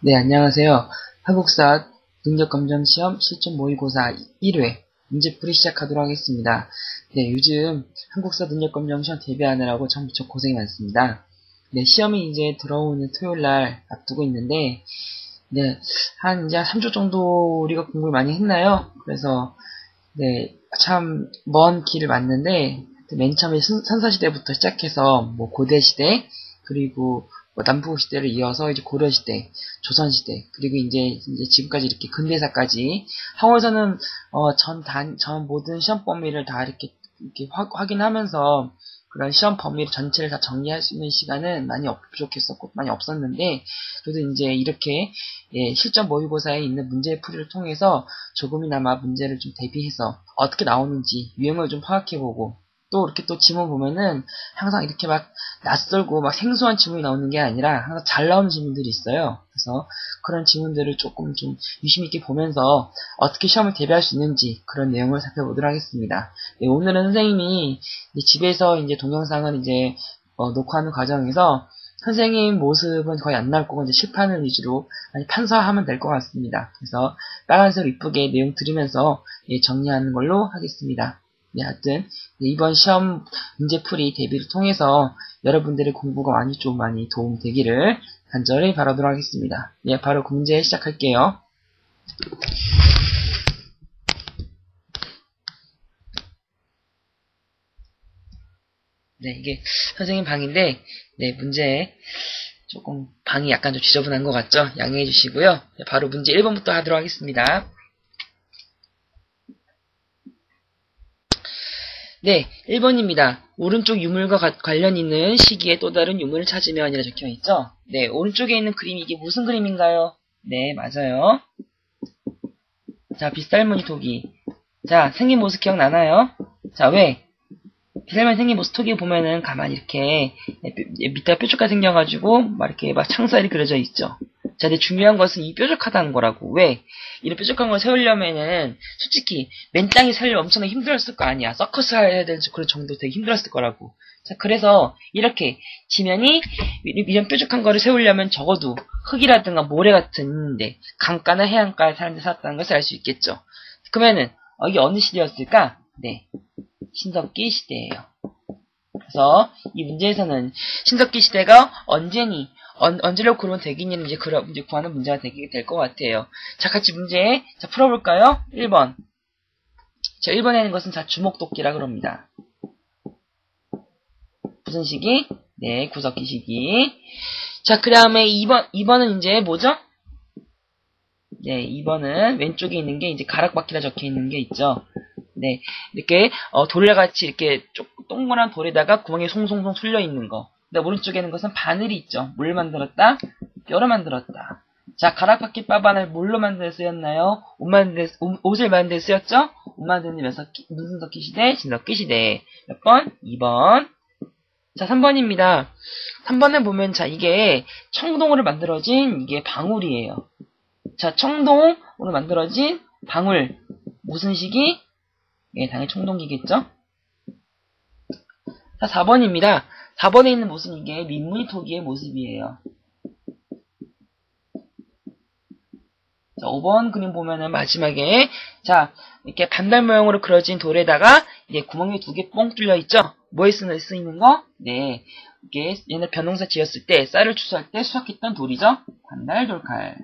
네, 안녕하세요. 한국사 능력검정시험 실전 모의고사 1회 문제풀이 시작하도록 하겠습니다. 네, 요즘 한국사 능력검정시험 대비하느라고 참 무척 고생이 많습니다. 네, 시험이 이제 들어오는 토요일날 앞두고 있는데, 네, 이제 3주 정도 우리가 공부를 많이 했나요? 그래서, 네, 참 먼 길을 맞는데, 맨 처음에 선사시대부터 시작해서, 고대시대, 그리고 남부시대를 이어서 이제 고려시대, 조선시대, 그리고 이제 지금까지 이렇게 근대사까지 학원에서는 전 모든 시험 범위를 다 이렇게 확인하면서 그런 시험 범위 전체를 다 정리할 수 있는 시간은 많이 부족했었고 많이 없었는데, 그래도 이제 이렇게 실전 모의고사에 있는 문제풀이를 통해서 조금이나마 문제를 좀 대비해서 어떻게 나오는지 유형을 좀 파악해보고, 또 이렇게 또 지문 보면은 항상 이렇게 막 낯설고 막 생소한 지문이 나오는 게 아니라 항상 잘 나오는 지문들이 있어요. 그래서 그런 지문들을 조금 좀 유심 있게 보면서 어떻게 시험을 대비할 수 있는지 그런 내용을 살펴보도록 하겠습니다. 네, 오늘은 선생님이 집에서 이제 동영상을 이제 녹화하는 과정에서 선생님 모습은 거의 안 나올 거고 이제 실판을 위주로 많이 판서하면 될 것 같습니다. 그래서 빨간색으로 이쁘게 내용 들으면서 정리하는 걸로 하겠습니다. 네, 하여튼 이번 시험 문제풀이 대비를 통해서 여러분들의 공부가 많이 도움되기를 간절히 바라도록 하겠습니다. 네, 바로 그 문제 시작할게요. 네, 이게 선생님 방인데, 네, 문제 조금 방이 약간 좀 지저분한 것 같죠? 양해해 주시고요. 네, 바로 문제 1번부터 하도록 하겠습니다. 네, 1번입니다. 오른쪽 유물과 관련 있는 시기에 또 다른 유물을 찾으면 이라 적혀 있죠? 네, 오른쪽에 있는 그림이 이게 무슨 그림인가요? 네, 맞아요. 자, 빗살무늬 토기. 자, 생긴 모습 기억나나요? 자, 왜? 빗살무늬 생긴 모습 토기 보면은 가만히 이렇게 밑에 뾰족하게 생겨가지고 막 이렇게 막 창살이 그려져 있죠. 자, 근데 중요한 것은 이 뾰족하다는 거라고. 왜? 이런 뾰족한 걸 세우려면은 솔직히 맨 땅에 세우려면 엄청나게 힘들었을 거 아니야. 서커스 해야 될 그런 정도 되게 힘들었을 거라고. 자, 그래서 이렇게 지면이 이런 뾰족한 거를 세우려면 적어도 흙이라든가 모래 같은데 강가나 해안가에 사람들이 살았다는 것을 알 수 있겠죠. 그러면은 이게 어느 시대였을까? 네, 신석기 시대예요. 그래서 이 문제에서는 신석기 시대가 언제로 그러면 되겠냐는 이제 구하는 문제가 되게 될 것 같아요. 자, 같이 문제 풀어볼까요? 1번. 자, 1번에 있는 것은 주목도끼라 그럽니다. 무슨 시기? 네, 구석기 시기. 자, 그 다음에 2번은 이제 뭐죠? 네, 2번은 왼쪽에 있는 게 이제 가락바퀴라 적혀 있는 게 있죠. 네, 이렇게 돌레같이 이렇게 동그란 돌에다가 구멍이 송송송 뚫려 있는 거. 근데 오른쪽에 있는 것은 바늘이 있죠. 뭘 만들었다? 뼈로 만들었다. 자, 가락바퀴 빠바늘 뭘로 만들 때 쓰였나요? 옷을 만들 때 쓰였죠? 옷 만드는 무슨 석기 시대? 신석기 시대. 몇 번? 2번. 자, 3번입니다. 3번에 보면 자, 이게 청동으로 만들어진 이게 방울이에요. 자, 청동으로 만들어진 방울. 무슨 시기? 예, 당연히 청동기겠죠? 자, 4번입니다. 4번에 있는 모습은 이게 민무늬 토기의 모습이에요. 자, 5번 그림 보면은 마지막에 자, 이렇게 반달 모양으로 그려진 돌에다가 이게 구멍이 2개 뻥 뚫려 있죠? 뭐에 쓰이는 거? 네, 이게 옛날 벼농사 지었을 때 쌀을 추수할 때 수확했던 돌이죠? 반달 돌칼.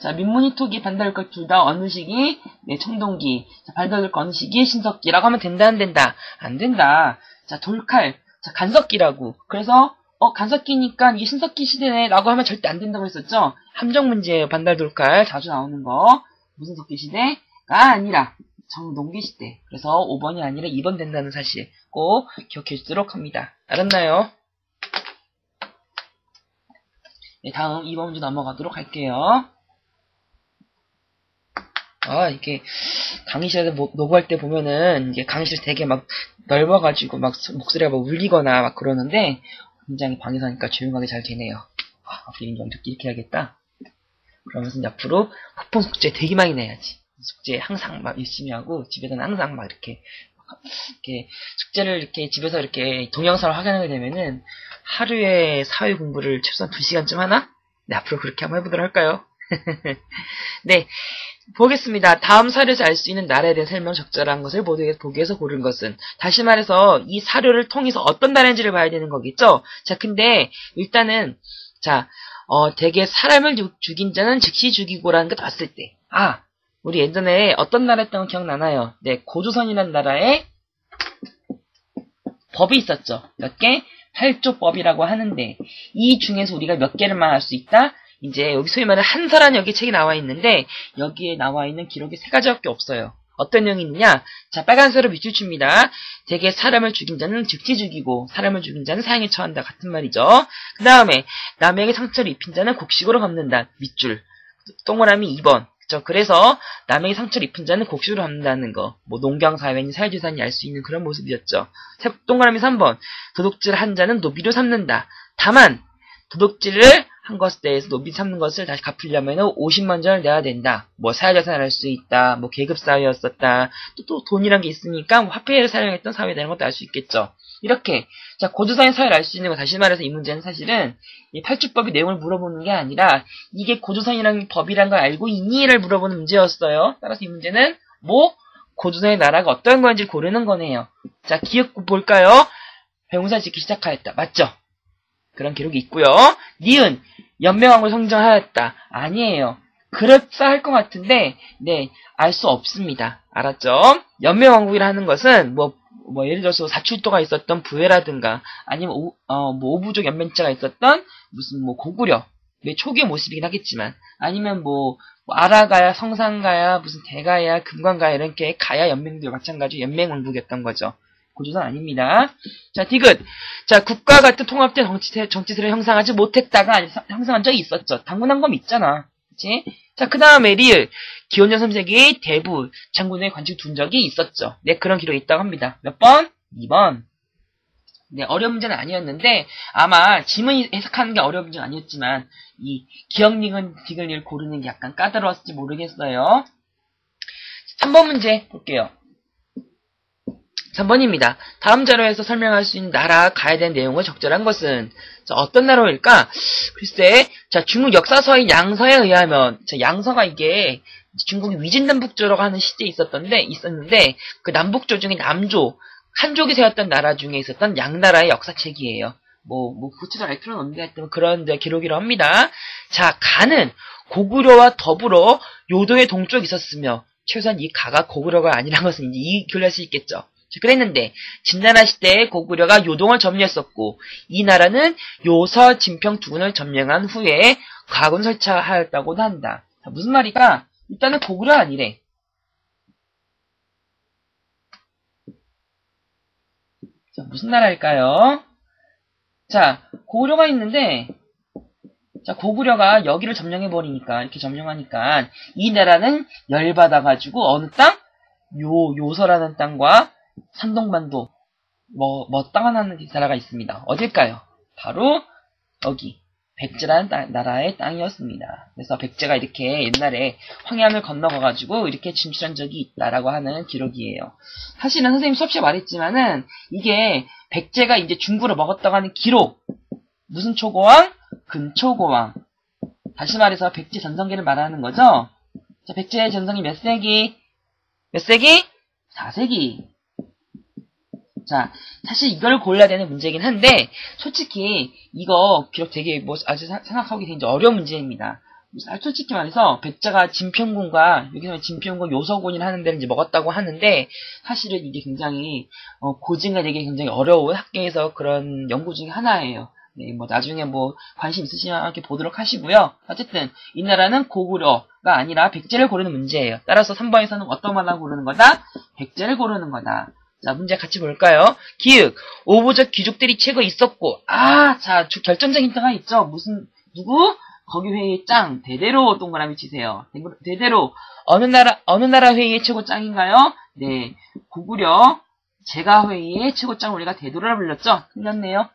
자, 민무늬 토기, 반달돌칼 둘 다 어느 시기? 네, 청동기. 자, 반달돌칼 어느 시기? 신석기라고 하면 된다, 안 된다? 안 된다. 자, 돌칼. 자, 간석기라고. 그래서 간석기니까 이게 신석기 시대네 라고 하면 절대 안 된다고 했었죠? 함정 문제예요. 반달돌칼 자주 나오는 거. 무슨 석기 시대가 아니라 청동기 시대. 그래서 5번이 아니라 2번 된다는 사실 꼭 기억해 주도록 합니다. 알았나요? 네, 다음 2번 문제 넘어가도록 할게요. 이게 강의실에서 녹음할 때 보면은 이게 강의실 되게 막 넓어가지고 막 목소리가 막 울리거나 막 그러는데 굉장히 방에서 하니까 조용하게 잘 되네요. 앞으로 이렇게 해야겠다. 그러면서 이제 앞으로 폭풍 숙제 되게 많이 내야지. 숙제 항상 막 열심히 하고 집에서는 항상 막 이렇게 숙제를 이렇게 집에서 이렇게 동영상을 확인하게 되면은 하루에 사회 공부를 최소한 2시간쯤 하나? 네, 앞으로 그렇게 한번 해보도록 할까요? 네, 보겠습니다. 다음 사료에서 알 수 있는 나라에 대한 설명 적절한 것을 보기에서 고른 것은, 다시 말해서 이 사료를 통해서 어떤 나라인지를 봐야 되는 거겠죠? 자, 근데 일단은 자, 대개 사람을 죽인 자는 즉시 죽이고라는 거 봤을 때, 우리 예전에 어떤 나라였던 거 기억나나요? 네, 고조선이라는 나라에 법이 있었죠. 몇 개? 8조법이라고 하는데, 이 중에서 우리가 몇 개를만 알 수 있다? 이제 여기 소위 말하는 한서란 여기 책이 나와 있는데, 여기에 나와 있는 기록이 3가지밖에 없어요. 어떤 내용이 있느냐? 자, 빨간색으로 밑줄 칩니다. 대개 사람을 죽인 자는 즉시 죽이고 사람을 죽인 자는 사형에 처한다. 같은 말이죠. 그 다음에 남에게 상처를 입힌 자는 곡식으로 갚는다. 밑줄. 동그라미 2번. 그래서 남에게 상처를 입힌 자는 곡식으로 갚는다는 거. 뭐 농경사회니 사회주산이 알 수 있는 그런 모습이었죠. 동그라미 3번. 도둑질 한 자는 노비로 삼는다. 다만 도둑질을 한 것에 대해서 노비 삼는 것을 다시 갚으려면 50만 전을 내야 된다. 뭐 사회자산을 할 수 있다. 뭐 계급사회였었다. 또 돈이란 게 있으니까 뭐 화폐를 사용했던 사회라는 것도 알 수 있겠죠. 이렇게 자 고조선의 사회를 알 수 있는 거, 다시 말해서 이 문제는 사실은 이 8주법의 내용을 물어보는 게 아니라 이게 고조선이라는 법이란 걸 알고 있니를 물어보는 문제였어요. 따라서 이 문제는 뭐 고조선의 나라가 어떤 건지 고르는 거네요. 자, 기억 볼까요? 병사 짓기 시작하였다. 맞죠? 그런 기록이 있고요. 니은 연맹왕국을 성정하였다. 아니에요. 그럴싸할 것 같은데 네, 알 수 없습니다. 알았죠? 연맹왕국이라는 것은 뭐 예를 들어서 사출도가 있었던 부해라든가 아니면 오부족 연맹체가 있었던 무슨 뭐 고구려의 초기의 모습이긴 하겠지만, 아니면 뭐 아라가야, 성상가야, 무슨 대가야, 금관가야 이렇게 가야 연맹도 마찬가지로 연맹왕국이었던 거죠. 고조선 아닙니다. 자, 디귿. 자, 국가 같은 통합된 정치세를 형성하지 못했다가 형성한 적이 있었죠. 당군한 건 있잖아. 그치? 자, 그 다음에 리을. 기원전 3세기 대부 장군의 관직 둔 적이 있었죠. 네, 그런 기록이 있다고 합니다. 몇 번? 2번. 네, 어려운 문제는 아니었는데, 아마 지문이 해석하는 게 어려운 문제는 아니었지만, 이 기억리은 디귿을 고르는 게 약간 까다로웠을지 모르겠어요. 3번 문제 볼게요. 3번입니다. 다음 자료에서 설명할 수 있는 나라 가야 되는 내용을 적절한 것은, 자, 어떤 나라일까? 글쎄, 자, 중국 역사서인 양서에 의하면, 자, 양서가 이게 중국이 위진남북조라고 하는 시대에 있었는데, 그 남북조 중에 남조, 한족이 세웠던 나라 중에 있었던 양나라의 역사책이에요. 구체적으로 알트론 없는데 하여튼 그런 기록이라고 합니다. 자, 가는 고구려와 더불어 요동의 동쪽에 있었으며, 최소한 이 가가 고구려가 아니라는 것은 이제 이 결론할 수 있겠죠. 자, 그랬는데 진나라 시대에 고구려가 요동을 점령했었고, 이 나라는 요서, 진평 두 군을 점령한 후에 과군 설치하였다고도 한다. 자, 무슨 말이까? 일단은 고구려 아니래. 자, 무슨 나라일까요? 자, 고구려가 있는데, 자, 고구려가 여기를 점령해버리니까, 이렇게 점령하니까, 이 나라는 열받아가지고, 어느 땅? 요서라는 땅과 산동반도, 땅 하나는 나라가 있습니다. 어딜까요? 바로, 여기, 백제라는 나라의 땅이었습니다. 그래서 백제가 이렇게 옛날에 황해안을 건너가가지고, 이렇게 진출한 적이 있다라고 하는 기록이에요. 사실은 선생님 수업 시간에 말했지만은, 이게, 백제가 이제 중구를 먹었다고 하는 기록, 무슨 초고왕? 근초고왕. 다시 말해서 백제 전성기를 말하는 거죠. 자, 백제의 전성기 몇 세기? 몇 세기? 4세기. 자, 사실 이걸 골라야 되는 문제이긴 한데, 솔직히 이거 기록 되게 아주 생각하기 굉장히 어려운 문제입니다. 솔직히 말해서 백제가 진평군과, 여기서 진평군 요서군이라 하는 데를 이제 먹었다고 하는데, 사실은 이게 굉장히 고증가 되기 굉장히 어려운 학계에서 그런 연구 중에 하나예요. 네, 나중에 관심 있으시면 이렇게 보도록 하시고요. 어쨌든 이 나라는 고구려가 아니라 백제를 고르는 문제예요. 따라서 3번에서는 어떤 말을 고르는 거다? 백제를 고르는 거다. 자, 문제 같이 볼까요? 기역, 오부적 귀족들이 최고 있었고, 자, 결정적인 힌트가 있죠. 누구? 거기 회의의 짱, 대대로 동그라미 치세요. 대대로, 어느 나라 회의의 최고 짱인가요? 네, 고구려, 제가 회의의 최고 짱 우리가 대도로라 불렸죠? 틀렸네요.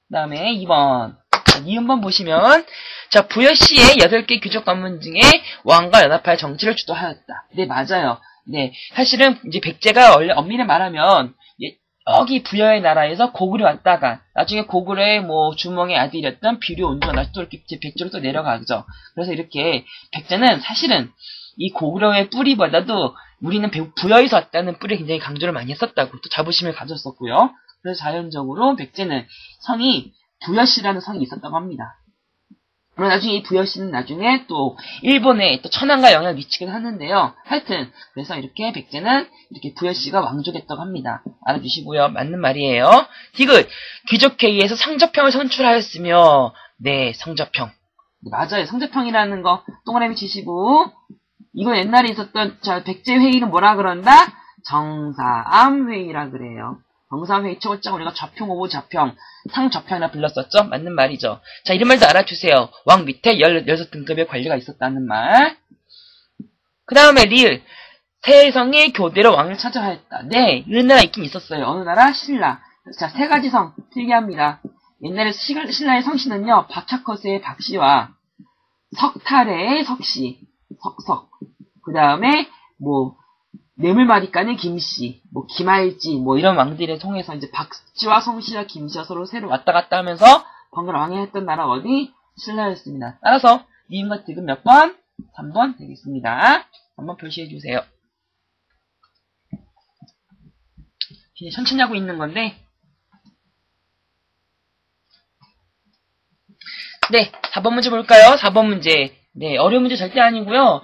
그 다음에 2번. 자, 이음번 보시면, 자, 부여시의 8개 귀족 관문 중에 왕과 연합하여 정치를 주도하였다. 네, 맞아요. 네, 사실은 이제 백제가 원래 엄밀히 말하면 여기 부여의 나라에서 고구려 왔다가 나중에 고구려의 뭐 주몽의 아들이었던 비료 온주가 다시 또 이렇게 백제로 또 내려가죠. 그래서 이렇게 백제는 사실은 이 고구려의 뿌리보다도 우리는 부여에서 왔다는 뿌리에 굉장히 강조를 많이 했었다고 또 자부심을 가졌었고요. 그래서 자연적으로 백제는 성이 부여씨라는 성이 있었다고 합니다. 그리고 나중에 이 부여씨는 나중에 또 일본에 또 천황과 영향을 미치기도 하는데요. 하여튼 그래서 이렇게 백제는 이렇게 부여씨가 왕족했다고 합니다. 알아주시고요. 맞는 말이에요. 디귿 귀족회의에서 성접평을 선출하였으며 네 성접평 네, 맞아요. 성접평이라는 거 동그라미 치시고 이건 옛날에 있었던 백제 회의는 뭐라 그런다? 정사암회의라 그래요. 정사암회의 초고장 우리가 좌평, 오보, 좌평, 상좌평이라 불렀었죠? 맞는 말이죠. 자, 이런 말도 알아주세요. 왕 밑에 16등급의 관리가 있었다는 말. 그 다음에 리을. 세성의 교대로 왕을 찾아하였다. 네, 이런 나라 있긴 있었어요. 어느 나라? 신라. 자, 세 가지 성 필기합니다. 옛날에 신라의 성씨는요, 박차커스의 박씨와 석탈의 석씨, 석석. 그 다음에, 뇌물마리간의 김씨, 김알지, 이런 왕들을 통해서 이제 박씨와 성씨와 김씨와 서로 새로 왔다 갔다 하면서 번갈아 왕해했던 나라 어디? 신라였습니다. 따라서 니은과 디귿 몇 번? 3번 되겠습니다. 한번 표시해주세요. 이제 천천히 하고 있는 건데, 네, 4번 문제 볼까요? 4번 문제. 네, 어려운 문제 절대 아니고요.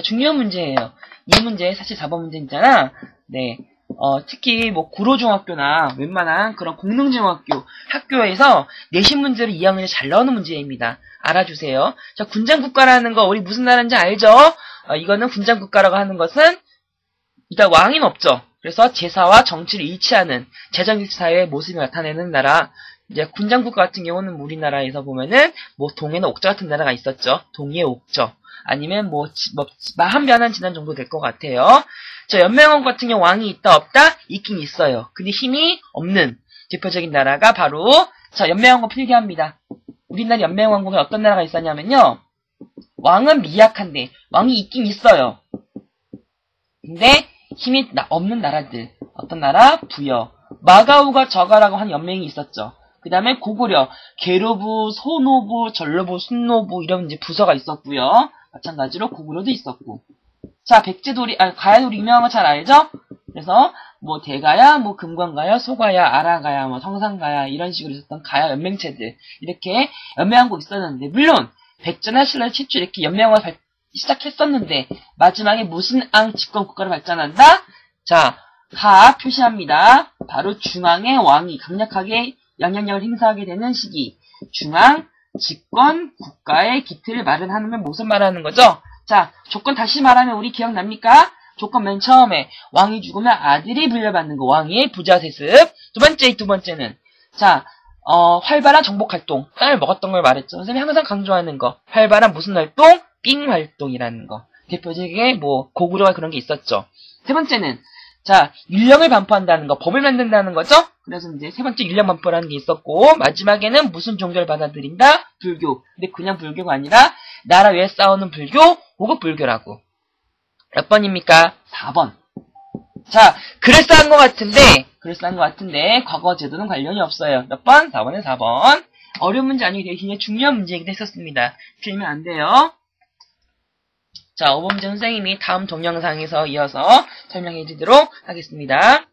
중요한 문제예요. 이 문제 사실 4번 문제잖아. 네, 특히 구로중학교나 웬만한 그런 공릉중학교 학교에서 내신 문제를 2학년에 잘 나오는 문제입니다. 알아주세요. 자, 군장국가라는 거 우리 무슨 나라인지 알죠? 이거는 군장국가라고 하는 것은 일단 왕인 없죠. 그래서 제사와 정치를 일치하는 재정일치사회의 모습을 나타내는 나라. 이제 군장국가 같은 경우는 우리나라에서 보면은 동해나 옥저 같은 나라가 있었죠. 동해 옥저. 아니면 마한변한 지난 정도 될 것 같아요. 자, 연맹왕국 같은 경우 왕이 있다 없다? 있긴 있어요. 근데 힘이 없는 대표적인 나라가 바로 자, 연맹왕국 필기합니다. 우리나라 연맹왕국에 어떤 나라가 있었냐면요. 왕은 미약한데 왕이 있긴 있어요. 근데 힘이 없는 나라들. 어떤 나라? 부여. 마가우가 저가라고 하는 연맹이 있었죠. 그 다음에 고구려, 계로부, 소노부, 전로부, 순노부 이런 이제 부서가 있었고요. 마찬가지로 고구려도 있었고. 자, 백제돌이, 가야돌이 유명한 거 잘 알죠? 그래서 대가야, 금관가야, 소가야, 아라가야, 성상가야 이런 식으로 있었던 가야 연맹체들 이렇게 연맹왕국 있었는데 물론 백제나 신라 최초 이렇게 연맹왕국을 시작했었는데 마지막에 무슨 앙 집권국가로 발전한다? 자, 하 표시합니다. 바로 중앙의 왕이 강력하게 영향력을 행사하게 되는 시기. 중앙 집권 국가의 기틀을 마련하는 무슨 말하는 거죠? 자, 조건 다시 말하면 우리 기억납니까? 조건 맨 처음에 왕이 죽으면 아들이 물려받는 거. 왕의 부자 세습. 두 번째는 자, 활발한 정복활동. 땅을 먹었던 걸 말했죠. 선생님이 항상 강조하는 거. 활발한 무슨 활동? 삥 활동이라는 거. 대표적인 고구려가 그런 게 있었죠. 세 번째는 자, 율령을 반포한다는 거, 법을 만든다는 거죠? 그래서 이제 세 번째 율령 반포라는 게 있었고, 마지막에는 무슨 종교를 받아들인다? 불교. 근데 그냥 불교가 아니라, 나라 외에 싸우는 불교, 고급 불교라고. 몇 번입니까? 4번. 자, 그럴싸한 것 같은데, 과거 제도는 관련이 없어요. 몇 번? 4번에 4번. 어려운 문제 아니고 되게 굉장히 중요한 문제이기도 했었습니다. 틀리면 안 돼요. 자, 5번 문제 선생님이 다음 동영상에서 이어서 설명해 드리도록 하겠습니다.